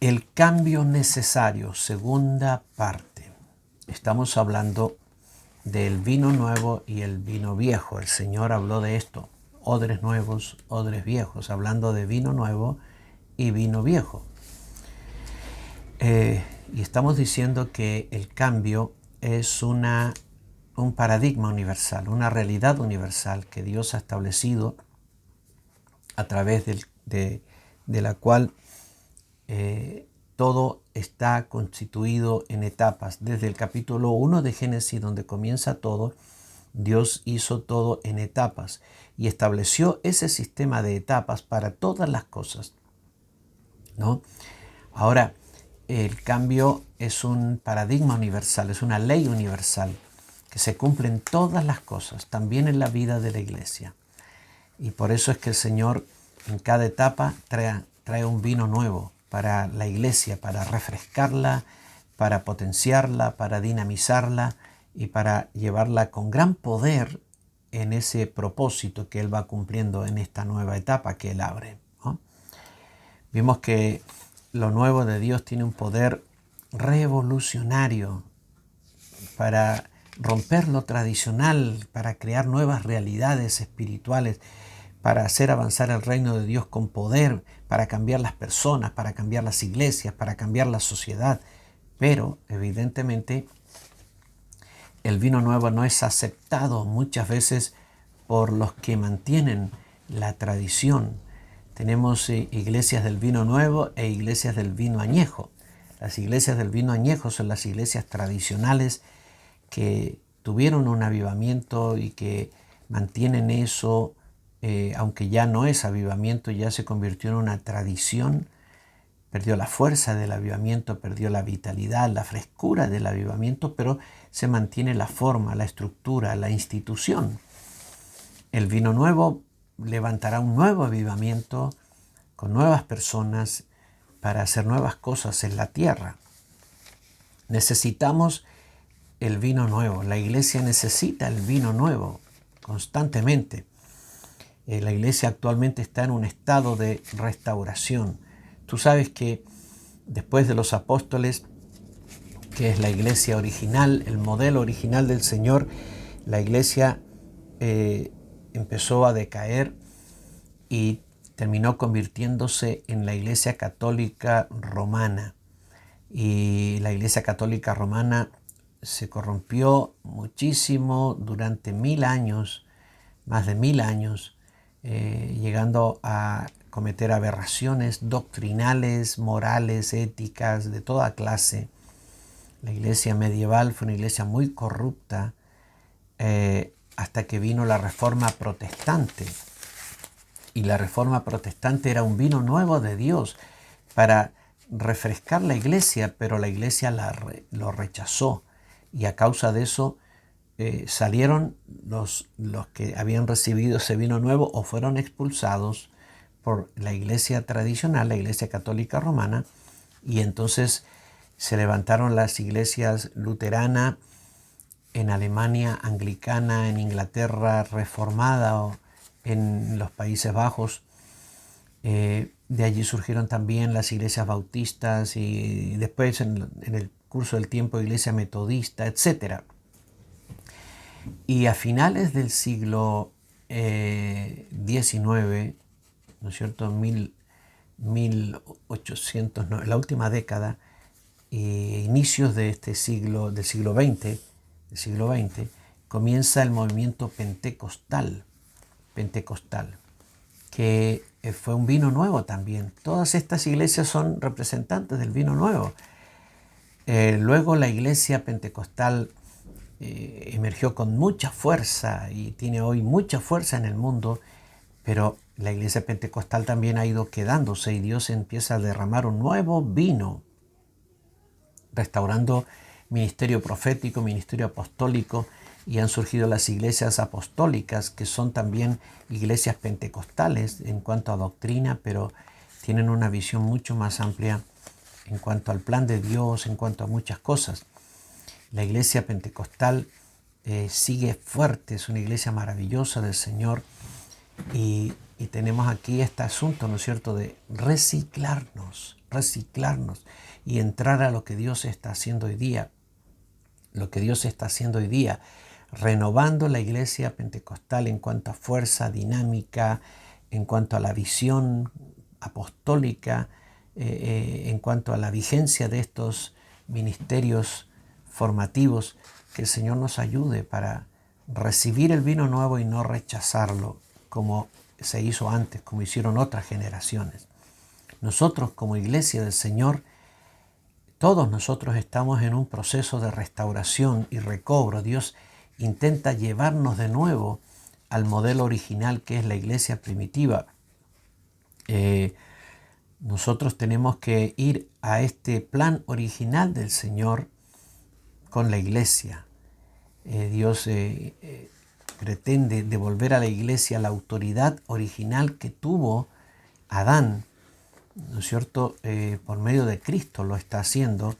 El cambio necesario, segunda parte. Estamos hablando del vino nuevo y el vino viejo. El Señor habló de esto, odres nuevos, odres viejos, hablando de vino nuevo y vino viejo. Y estamos diciendo que el cambio es un paradigma universal, una realidad universal que Dios ha establecido a través de la cual todo está constituido en etapas. Desde el capítulo 1 de Génesis, donde comienza todo, Dios hizo todo en etapas y estableció ese sistema de etapas para todas las cosas, ¿no? Ahora, el cambio es un paradigma universal, es una ley universal que se cumple en todas las cosas, también en la vida de la iglesia. Y por eso es que el Señor en cada etapa trae un vino nuevo para la iglesia, para refrescarla, para potenciarla, para dinamizarla y para llevarla con gran poder en ese propósito que Él va cumpliendo en esta nueva etapa que Él abre, ¿no? Vimos que lo nuevo de Dios tiene un poder revolucionario para romper lo tradicional, para crear nuevas realidades espirituales, para hacer avanzar el reino de Dios con poder, para cambiar las personas, para cambiar las iglesias, para cambiar la sociedad. Pero, evidentemente, el vino nuevo no es aceptado muchas veces por los que mantienen la tradición. Tenemos iglesias del vino nuevo e iglesias del vino añejo. Las iglesias del vino añejo son las iglesias tradicionales que tuvieron un avivamiento y que mantienen eso, aunque ya no es avivamiento, ya se convirtió en una tradición, perdió la fuerza del avivamiento, perdió la vitalidad, la frescura del avivamiento, pero se mantiene la forma, la estructura, la institución. El vino nuevo levantará un nuevo avivamiento con nuevas personas para hacer nuevas cosas en la tierra. Necesitamos el vino nuevo. La iglesia necesita el vino nuevo constantemente. La iglesia actualmente está en un estado de restauración. Tú sabes que después de los apóstoles, que es la iglesia original, el modelo original del Señor, la iglesia empezó a decaer y terminó convirtiéndose en la Iglesia Católica Romana. Y la Iglesia Católica Romana se corrompió muchísimo durante 1000 años, más de 1000 años, llegando a cometer aberraciones doctrinales, morales, éticas, de toda clase. La iglesia medieval fue una iglesia muy corrupta hasta que vino la Reforma Protestante. Y la Reforma Protestante era un vino nuevo de Dios para refrescar la iglesia, pero la iglesia lo rechazó. Y a causa de eso salieron los que habían recibido ese vino nuevo o fueron expulsados por la iglesia tradicional, la iglesia católica romana, y entonces se levantaron las iglesias luterana en Alemania, anglicana, en Inglaterra, reformada, o en los Países Bajos. De allí surgieron también las iglesias bautistas y después en el curso del tiempo iglesia metodista, etc. Y a finales del siglo XIX, ¿no es cierto? 1809, la última década, inicios de este siglo, del siglo XX, comienza el movimiento pentecostal, que fue un vino nuevo también. Todas estas iglesias son representantes del vino nuevo. Luego la iglesia pentecostal emergió con mucha fuerza y tiene hoy mucha fuerza en el mundo, pero la iglesia pentecostal también ha ido quedándose y Dios empieza a derramar un nuevo vino, restaurando ministerio profético, ministerio apostólico, y han surgido las iglesias apostólicas, que son también iglesias pentecostales en cuanto a doctrina, pero tienen una visión mucho más amplia en cuanto al plan de Dios, en cuanto a muchas cosas. La iglesia pentecostal sigue fuerte, es una iglesia maravillosa del Señor y Y tenemos aquí este asunto, ¿no es cierto?, de reciclarnos y entrar a lo que Dios está haciendo hoy día. Lo que Dios está haciendo hoy día, renovando la iglesia pentecostal en cuanto a fuerza, dinámica, en cuanto a la visión apostólica, en cuanto a la vigencia de estos ministerios formativos. Que el Señor nos ayude para recibir el vino nuevo y no rechazarlo como se hizo antes, como hicieron otras generaciones. Nosotros como iglesia del Señor, todos nosotros estamos en un proceso de restauración y recobro. Dios intenta llevarnos de nuevo al modelo original que es la iglesia primitiva. Nosotros tenemos que ir a este plan original del Señor con la iglesia. Dios pretende devolver a la iglesia la autoridad original que tuvo Adán, ¿no es cierto? Por medio de Cristo lo está haciendo,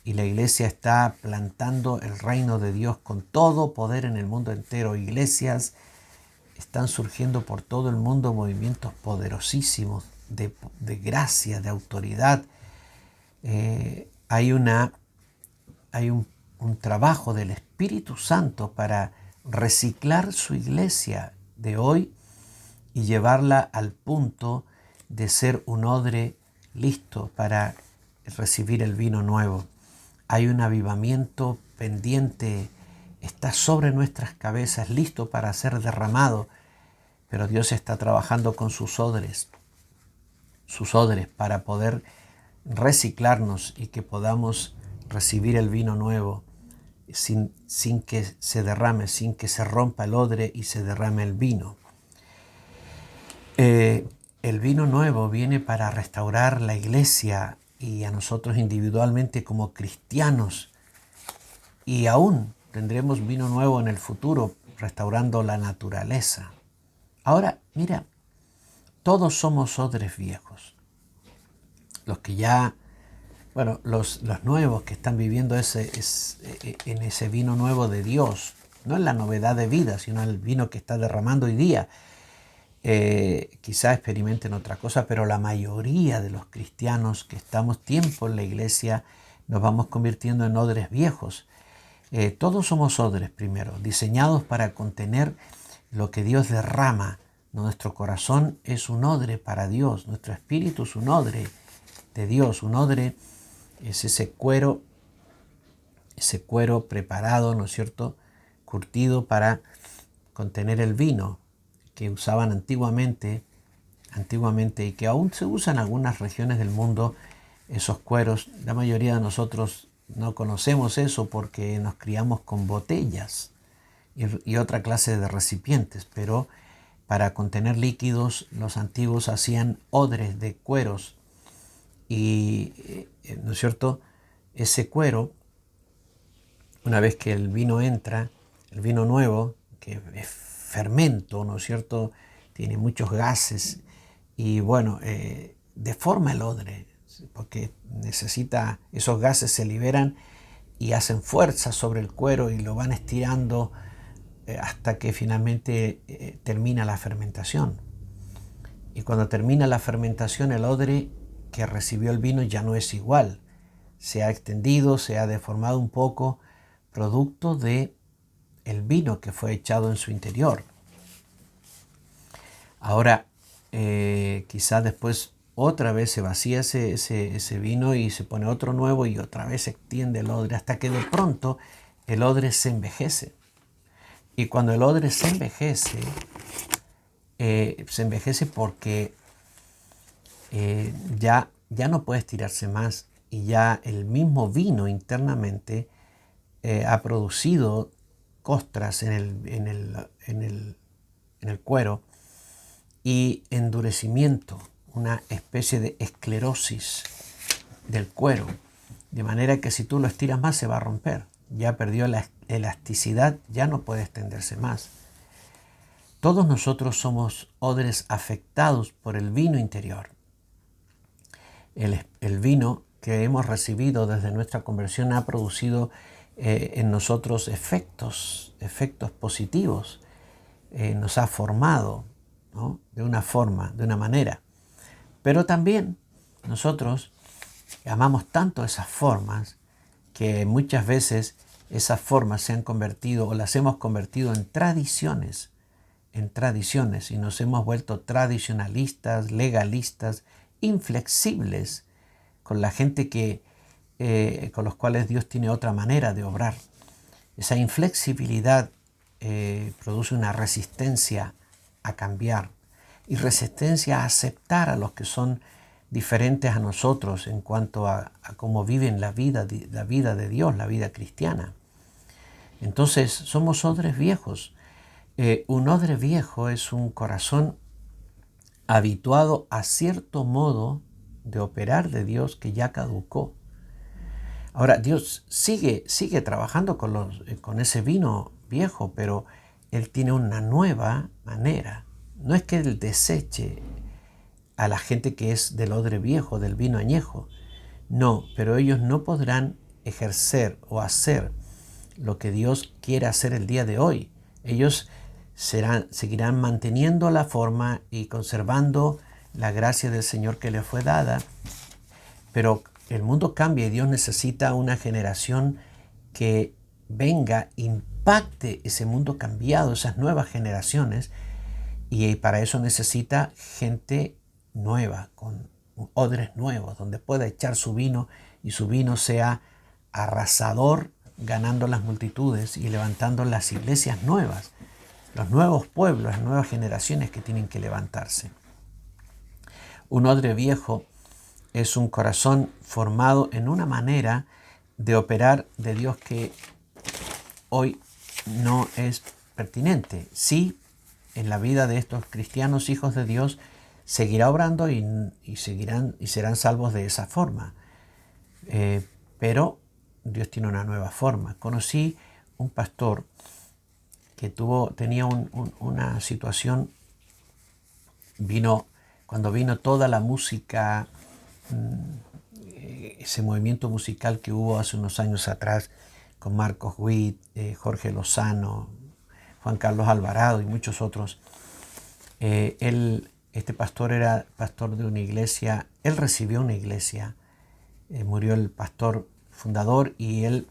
y la iglesia está plantando el reino de Dios con todo poder en el mundo entero. Iglesias están surgiendo por todo el mundo, movimientos poderosísimos de gracia, de autoridad. Hay un trabajo del Espíritu Santo para reciclar su iglesia de hoy y llevarla al punto de ser un odre listo para recibir el vino nuevo. Hay un avivamiento pendiente, está sobre nuestras cabezas, listo para ser derramado, pero Dios está trabajando con sus odres para poder reciclarnos y que podamos recibir el vino nuevo sin que se derrame, sin que se rompa el odre y se derrame el vino. El vino nuevo viene para restaurar la iglesia y a nosotros individualmente como cristianos. Y aún tendremos vino nuevo en el futuro, restaurando la naturaleza. Ahora, mira, todos somos odres viejos. Los que ya, los nuevos que están viviendo en ese vino nuevo de Dios, no en la novedad de vida, sino el vino que está derramando hoy día. Quizá experimenten otra cosa, pero la mayoría de los cristianos que estamos tiempo en la iglesia nos vamos convirtiendo en odres viejos. Todos somos odres primero, diseñados para contener lo que Dios derrama. Nuestro corazón es un odre para Dios, nuestro espíritu es un odre de Dios. Un odre es ese cuero preparado, ¿no es cierto?, curtido para contener el vino que usaban antiguamente y que aún se usa en algunas regiones del mundo, esos cueros. La mayoría de nosotros no conocemos eso porque nos criamos con botellas y otra clase de recipientes, pero para contener líquidos los antiguos hacían odres de cueros y, ¿no es cierto?, ese cuero, una vez que el vino entra, el vino nuevo, que es fermento, ¿no es cierto?, tiene muchos gases y deforma el odre porque esos gases se liberan y hacen fuerza sobre el cuero y lo van estirando hasta que finalmente termina la fermentación. Y cuando termina la fermentación, el odre que recibió el vino ya no es igual. Se ha extendido, se ha deformado un poco, producto de el vino que fue echado en su interior. Ahora, quizás después otra vez se vacía ese vino y se pone otro nuevo y otra vez se extiende el odre hasta que de pronto el odre se envejece. Y cuando el odre se envejece porque ya no puede estirarse más y ya el mismo vino internamente ha producido costras en el cuero y endurecimiento, una especie de esclerosis del cuero, de manera que si tú lo estiras más se va a romper. Ya perdió la elasticidad, ya no puede extenderse más. Todos nosotros somos odres afectados por el vino interior. El vino que hemos recibido desde nuestra conversión ha producido en nosotros efectos positivos. Nos ha formado, ¿no? De una forma, de una manera. Pero también nosotros amamos tanto esas formas que muchas veces esas formas se han convertido o las hemos convertido en tradiciones, y nos hemos vuelto tradicionalistas, legalistas, inflexibles con la gente con los cuales Dios tiene otra manera de obrar. Esa inflexibilidad produce una resistencia a cambiar y resistencia a aceptar a los que son diferentes a nosotros en cuanto a cómo viven la vida de Dios, la vida cristiana. Entonces somos odres viejos. Un odre viejo es un corazón habituado a cierto modo de operar de Dios que ya caducó. Ahora, Dios sigue trabajando con ese vino viejo, pero Él tiene una nueva manera. No es que Él deseche a la gente que es del odre viejo, del vino añejo. No, pero ellos no podrán ejercer o hacer lo que Dios quiere hacer el día de hoy. Ellos seguirán manteniendo la forma y conservando la gracia del Señor que les fue dada, pero el mundo cambia y Dios necesita una generación que venga, impacte ese mundo cambiado, esas nuevas generaciones, y para eso necesita gente nueva, con odres nuevos, donde pueda echar su vino y su vino sea arrasador, ganando las multitudes y levantando las iglesias nuevas, los nuevos pueblos, las nuevas generaciones que tienen que levantarse. Un odre viejo es un corazón formado en una manera de operar de Dios que hoy no es pertinente. Sí, en la vida de estos cristianos hijos de Dios seguirá obrando y serán salvos de esa forma. Pero Dios tiene una nueva forma. Conocí un pastor que tenía una situación, cuando vino toda la música, ese movimiento musical que hubo hace unos años atrás con Marcos Witt, Jorge Lozano, Juan Carlos Alvarado y muchos otros. Este pastor era pastor de una iglesia, él recibió una iglesia, murió el pastor fundador y él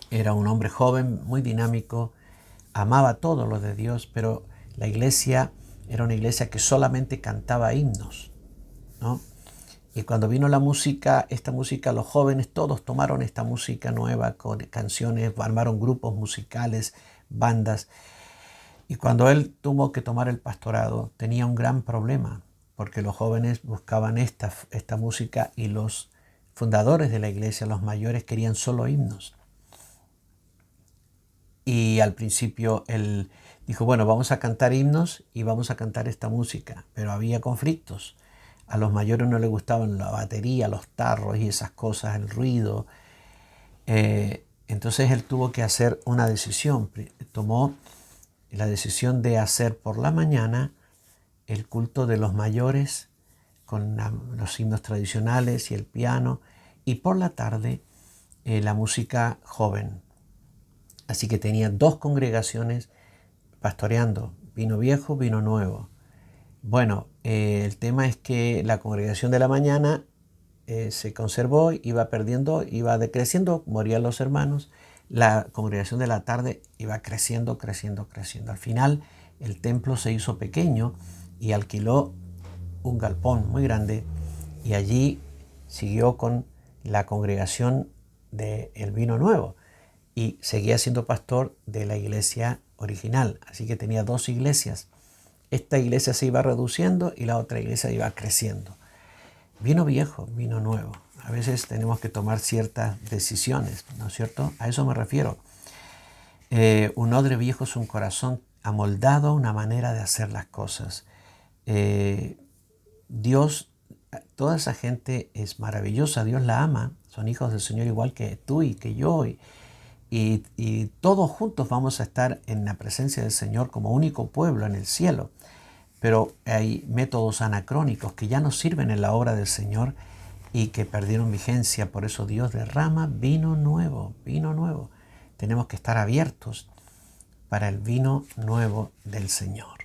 era un hombre joven, muy dinámico, amaba todo lo de Dios, pero la iglesia era una iglesia que solamente cantaba himnos, ¿no? Y cuando vino la música, esta música, los jóvenes todos tomaron esta música nueva con canciones, armaron grupos musicales, bandas. Y cuando él tuvo que tomar el pastorado, tenía un gran problema, porque los jóvenes buscaban esta música y los fundadores de la iglesia, los mayores, querían solo himnos. Y al principio él dijo, bueno, vamos a cantar himnos y vamos a cantar esta música, pero había conflictos. A los mayores no les gustaban la batería, los tarros y esas cosas, el ruido. Entonces él tuvo que hacer una decisión. Tomó la decisión de hacer por la mañana el culto de los mayores con los himnos tradicionales y el piano, y por la tarde la música joven. Así que tenía dos congregaciones pastoreando, vino viejo, vino nuevo. Bueno, el tema es que la congregación de la mañana se conservó, iba perdiendo, iba decreciendo, morían los hermanos. La congregación de la tarde iba creciendo. Al final el templo se hizo pequeño y alquiló un galpón muy grande y allí siguió con la congregación del vino nuevo y seguía siendo pastor de la iglesia original. Así que tenía dos iglesias. Esta iglesia se iba reduciendo y la otra iglesia iba creciendo. Vino viejo, vino nuevo. A veces tenemos que tomar ciertas decisiones, ¿no es cierto? A eso me refiero. Un odre viejo es un corazón amoldado a una manera de hacer las cosas. Dios, toda esa gente es maravillosa, Dios la ama, son hijos del Señor igual que tú y que yo, y todos juntos vamos a estar en la presencia del Señor como único pueblo en el cielo. Pero hay métodos anacrónicos que ya no sirven en la obra del Señor y que perdieron vigencia. Por eso Dios derrama vino nuevo, vino nuevo. Tenemos que estar abiertos para el vino nuevo del Señor.